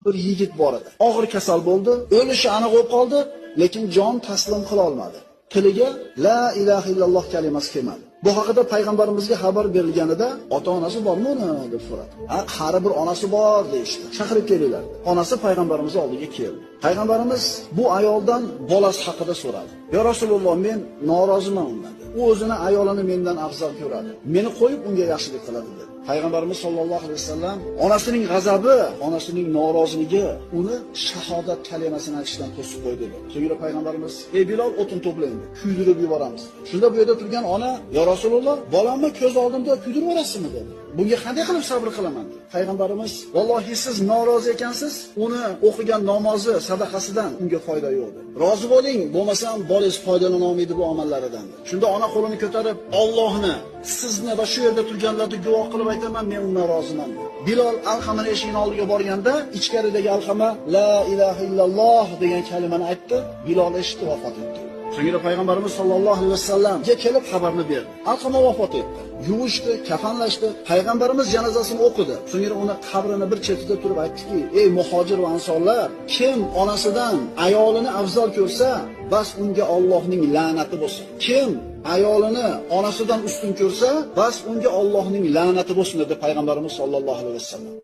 bir yigit bor edi. Og'ir kasal bo'ldi, o'lishi aniq bo'lib qoldi, lekin jon taslim qila olmadi. Tiliga la ilaha illalloh kalimasi kelmadi. Bu haqida payg'ambarimizga xabar berilganida, ota-onasi bormi uni deb so'radi. Qari bir onasi bor deyishdi. Chaqirib keldilar. Onasi payg'ambarimiz oldiga keldi. Payg'ambarimiz bu ayoldan bolasi haqida so'radi. "Ya Rasululloh, men noroziman undan." U o'zini ayolini mendan afzal ko'radi. Meni qo'yib unga yaxshilik qiladi dedi. Payg'ambarimiz sollallohu alayhi vasallam onasining g'azabi, onasining noroziligi uni shahodat kalimasini aytishdan to'sib qo'ydi dedi. So'ngra payg'ambarimiz: "Ey Bilol, o'tin to'playdi, kuydirib yuboramiz." Shunda bu yerda turgan ona: "Ya Rasululloh, bolamni ko'z oldimda kuydirib yuborasizmi?" dedi. "Bunga qanday qilib sabr qilaman?" dedi. Payg'ambarimiz: "Vallohi siz norozi ekansiz, uni o'qigan namozi, sadaqasidan unga foyda yo'q dedi. Rozi bo'ling, bo'lmasam bolangiz foydalana olmaydi bu amallaridan." Shunda ona qo'lini ko'tarib, "Allohni, sizni va shu yerda turganlarni guvoh qilib aytaman, men undan roziman." Bilol Alqamani eshigining oldiga borganda, ichkaridagi Alqama la ilaha illalloh degan kalimani aytdi. Bilol eshitdi, vafot etdi. So'ngra payg'ambarimiz sollallohu alayhi vasallamga kelib xabarni berdi. Alqama vafot etdi. Yuvishdi, kafanlashdi. Payg'ambarimiz janozasini o'qidi. So'ngra uni qabrini bir chetida turib aytdiki: "Ey muhojir va ansorlar, kim onasidan ayolini afzal ko'rsa, bas unga Allohning la'nati bo'lsin. Kim ayolini onasidan ustun ko'rsa, bas unga Allohning la'nati bo'lsin" dedi payg'ambarimiz sollallohu alayhi vasallam.